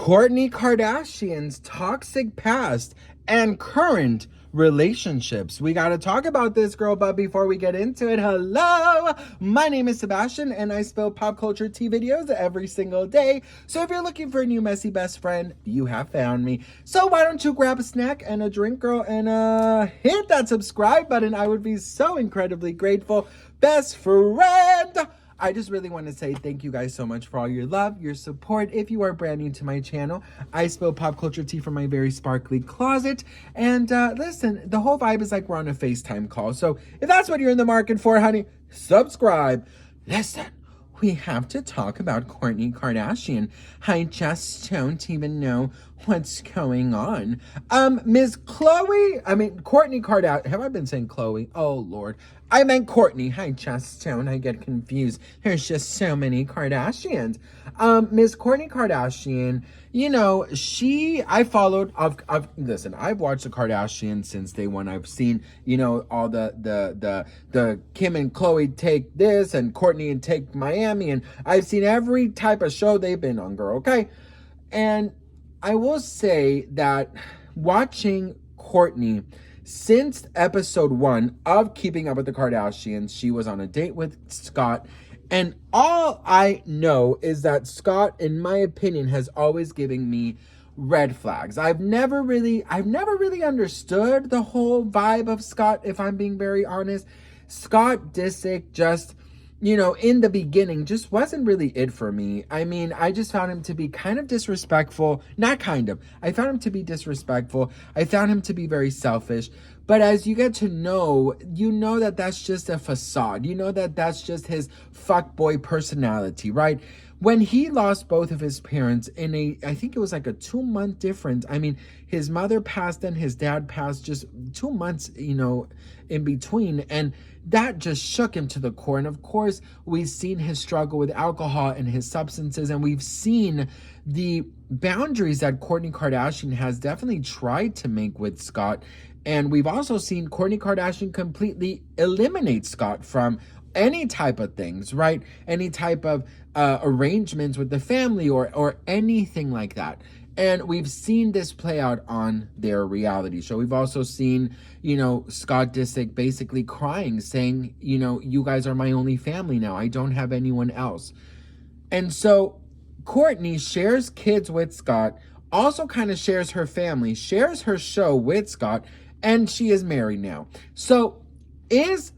Kourtney Kardashian's toxic past and current relationships. We got to talk about this, girl, but before we get into it, hello, my name is Sebastian and I spill pop culture tea videos every single day. So if you're looking for a new messy best friend, you have found me. So why don't you grab a snack and a drink, girl, and hit that subscribe button. I would be so incredibly grateful. Best friend. I just really want to say thank you guys so much for all your love, your support. If you are brand new to my channel, I spill pop culture tea from my very sparkly closet. And listen, the whole vibe is like we're on a FaceTime call. So if that's what you're in the market for, honey, subscribe. Listen, we have to talk about Kourtney Kardashian. I just don't even know what's going on. Kourtney Kardashian. Have I been saying Chloe? Oh, Lord. I meant Kourtney. I just don't. I get confused. There's just so many Kardashians. Miss Kourtney Kardashian, you know, I followed, listen, I've watched the Kardashians since day one. I've seen, you know, all the Kim and Khloe take this and Kourtney and take Miami. And I've seen every type of show they've been on, girl, okay? And I will say that watching Kourtney, since episode 1 of Keeping Up with the Kardashians, she was on a date with Scott. And all I know is that Scott, in my opinion, has always given me red flags. I've never really understood the whole vibe of Scott, if I'm being very honest. Scott Disick just, you know, in the beginning, just wasn't really it for me. I mean, I just found him to be kind of disrespectful. Not kind of. I found him to be disrespectful. I found him to be very selfish. But as you get to know, you know that that's just a facade. You know that that's just his fuckboy personality, right? When he lost both of his parents in I think it was like a 2-month difference. I mean, his mother passed and his dad passed just 2 months, you know, in between. And that just shook him to the core. And of course, we've seen his struggle with alcohol and his substances. And we've seen the boundaries that Kourtney Kardashian has definitely tried to make with Scott. And we've also seen Kourtney Kardashian completely eliminate Scott from any type of things, right? Any type of arrangements with the family or anything like that. And we've seen this play out on their reality show. We've also seen, you know, Scott Disick basically crying, saying, you know, you guys are my only family now. I don't have anyone else. And so Kourtney shares kids with Scott, also kind of shares her family, shares her show with Scott, and she is married now. So is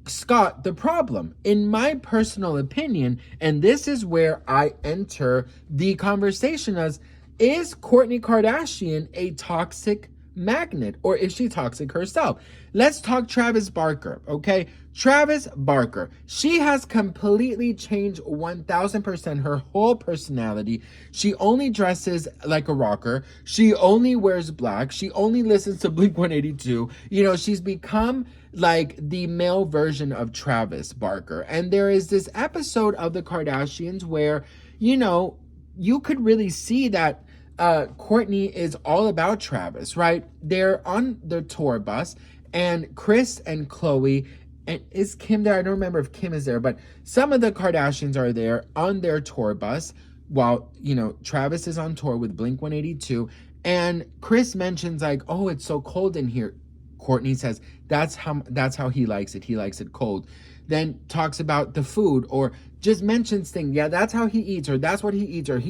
Scott the problem? In my personal opinion, and this is where I enter the conversation as, is Kourtney Kardashian a toxic magnet, or is she toxic herself? Let's talk Travis Barker, okay? Travis Barker. She has completely changed 1000% her whole personality. She only dresses like a rocker. She only wears black. She only listens to Blink-182. You know, she's become like the male version of Travis Barker. And there is this episode of the Kardashians where, you know, you could really see that Kourtney is all about Travis, right? They're on the tour bus, and Kris and Khloe, and is Kim there? I don't remember if Kim is there, but some of the Kardashians are there on their tour bus while, you know, Travis is on tour with Blink-182, and Kris mentions like, oh, it's so cold in here. Kourtney says that's how he likes it. He likes it cold. Then talks about the food, or just mentions things. Yeah, that's how he eats, or that's what he eats, or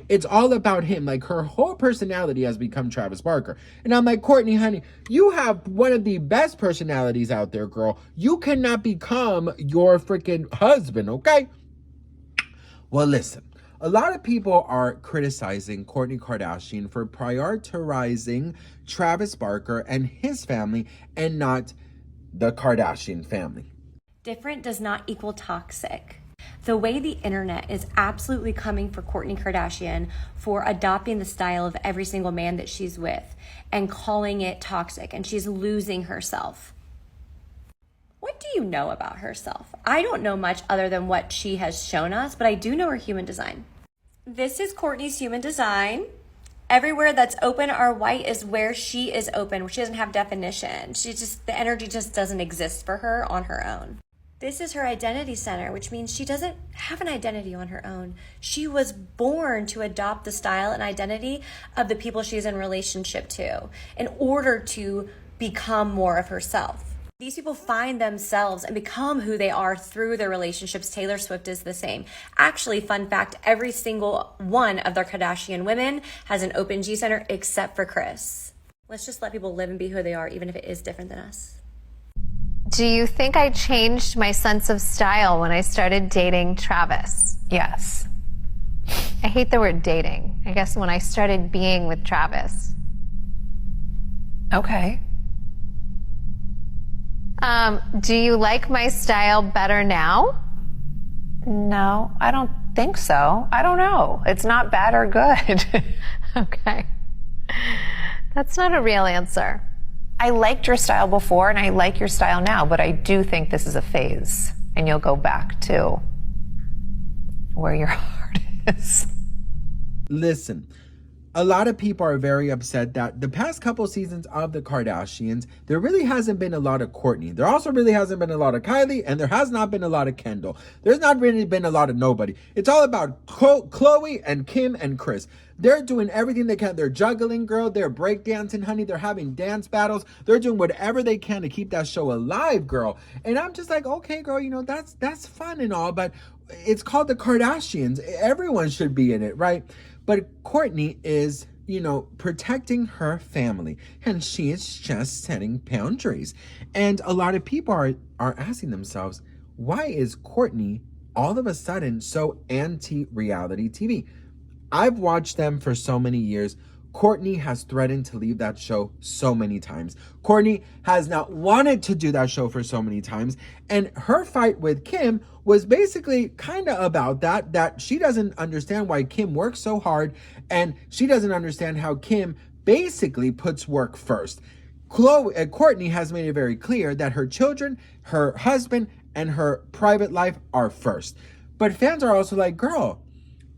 it's all about him. Like, her whole personality has become Travis Barker. And I'm like, Kourtney, honey, you have one of the best personalities out there, girl. You cannot become your freaking husband, okay? Well, listen. A lot of people are criticizing Kourtney Kardashian for prioritizing Travis Barker and his family and not the Kardashian family. Different does not equal toxic. The way the internet is absolutely coming for Kourtney Kardashian for adopting the style of every single man that she's with and calling it toxic, and she's losing herself. What do you know about herself? I don't know much other than what she has shown us, but I do know her human design. This is Kourtney's human design. Everywhere that's open or white is where she is open. She doesn't have definition. The energy just doesn't exist for her on her own. This is her identity center, which means she doesn't have an identity on her own. She was born to adopt the style and identity of the people she's in relationship to in order to become more of herself. These people find themselves and become who they are through their relationships. Taylor Swift is the same. Actually, fun fact, every single one of their Kardashian women has an open G center except for Kris. Let's just let people live and be who they are, even if it is different than us. Do you think I changed my sense of style when I started dating Travis? Yes. I hate the word dating. I guess when I started being with Travis. Okay. Do you like my style better now? No, I don't think so. I don't know. It's not bad or good. Okay. That's not a real answer. I liked your style before and I like your style now, but I do think this is a phase and you'll go back to where your heart is. Listen, a lot of people are very upset that the past couple seasons of the Kardashians, there really hasn't been a lot of Kourtney. There also really hasn't been a lot of Kylie, and there has not been a lot of Kendall. There's not really been a lot of nobody. It's all about Khloe and Kim and Kris. They're doing everything they can. They're juggling, girl. They're breakdancing, honey. They're having dance battles. They're doing whatever they can to keep that show alive, girl. And I'm just like, okay, girl, you know, that's fun and all, but it's called the Kardashians. Everyone should be in it, right? But Kourtney is, you know, protecting her family, and she is just setting boundaries. And a lot of people are asking themselves, why is Kourtney all of a sudden so anti-reality TV? I've watched them for so many years. Kourtney has threatened to leave that show so many times. Kourtney has not wanted to do that show for so many times. And her fight with Kim was basically kind of about that she doesn't understand why Kim works so hard, and she doesn't understand how Kim basically puts work first. Kourtney has made it very clear that her children, her husband, and her private life are first. But fans are also like, girl,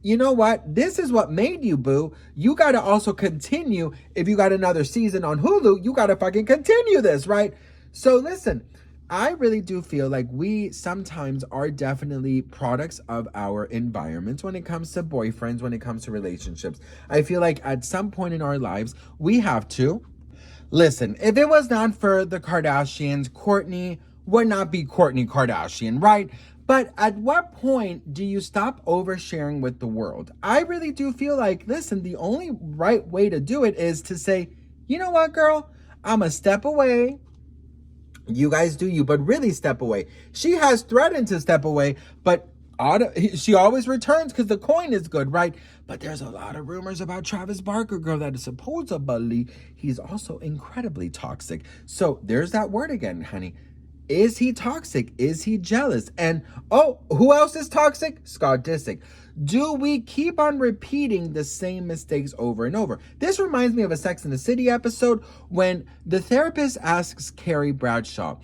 you know what? This is what made you, boo. You got to also continue. If you got another season on Hulu, you got to fucking continue this, right? So listen, I really do feel like we sometimes are definitely products of our environments when it comes to boyfriends, when it comes to relationships. I feel like at some point in our lives, we have to. Listen, if it was not for the Kardashians, Kourtney would not be Kourtney Kardashian, right? But at what point do you stop oversharing with the world? I really do feel like, listen, the only right way to do it is to say, you know what, girl? I'm a step away. You guys do you, but really step away. She has threatened to step away, but she always returns because the coin is good, right? But there's a lot of rumors about Travis Barker, girl, that is supposedly he's also incredibly toxic. So there's that word again, honey. Is he toxic? Is he jealous? And oh, who else is toxic? Scott Disick. Do we keep on repeating the same mistakes over and over? This reminds me of a Sex and the City episode when the therapist asks Carrie Bradshaw,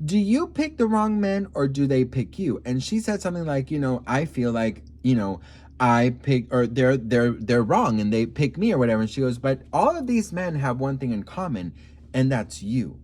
do you pick the wrong men or do they pick you? And she said something like, you know, I feel like, you know, I pick, or they're wrong and they pick me or whatever. And she goes, but all of these men have one thing in common, and that's you.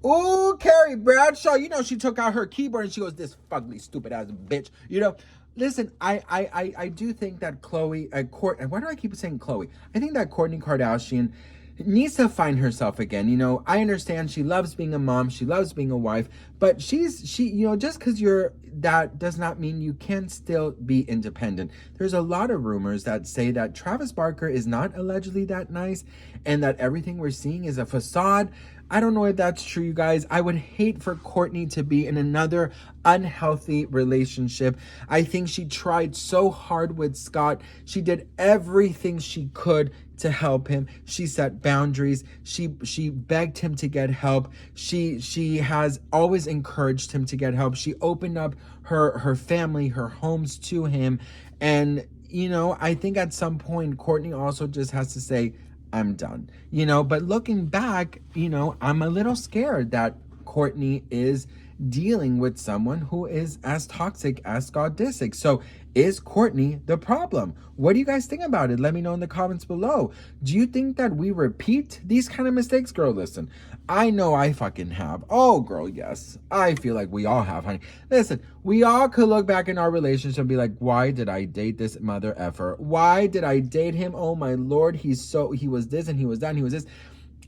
Oh, Carrie Bradshaw, you know, she took out her keyboard and she goes, this fugly, stupid ass bitch. You know, listen, I do think that Kourtney, why do I keep saying Khloe? I think that Kourtney Kardashian needs to find herself again. You know, I understand she loves being a mom, she loves being a wife, but she, you know, just because you're that does not mean you can still be independent. There's a lot of rumors that say that Travis Barker is not allegedly that nice and that everything we're seeing is a facade. I don't know if that's true, you guys. I would hate for Kourtney to be in another unhealthy relationship. I think she tried so hard with Scott. She did everything she could to help him. She set boundaries. She begged him to get help. She has always encouraged him to get help. She opened up her family, her homes to him. And, you know, I think at some point, Kourtney also just has to say, I'm done, you know. But looking back, you know, I'm a little scared that Kourtney is dealing with someone who is as toxic as Scott Disick. So Is Kourtney the problem? What do you guys think about it? Let me know in the comments below. Do you think that we repeat these kind of mistakes? Girl, listen, I know I fucking have. Oh, girl, yes. I feel like we all have, honey. Listen, we all could look back in our relationship and be like, why did I date this mother effer? Why did I date him? Oh my Lord, he was this and he was that and he was this.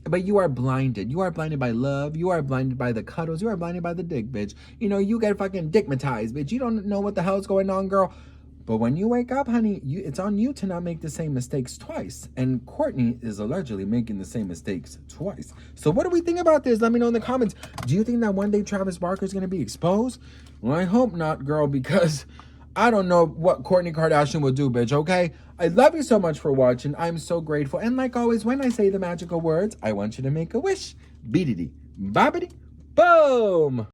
But you are blinded. You are blinded by love. You are blinded by the cuddles. You are blinded by the dick, bitch. You know, you get fucking dickmatized, bitch. You don't know what the hell's going on, girl. But when you wake up, honey, it's on you to not make the same mistakes twice. And Kourtney is allegedly making the same mistakes twice. So what do we think about this? Let me know in the comments. Do you think that one day Travis Barker is going to be exposed? Well, I hope not, girl, because I don't know what Kourtney Kardashian will do, bitch, okay? I love you so much for watching. I'm so grateful. And like always, when I say the magical words, I want you to make a wish. Beedity, bobbity, boom.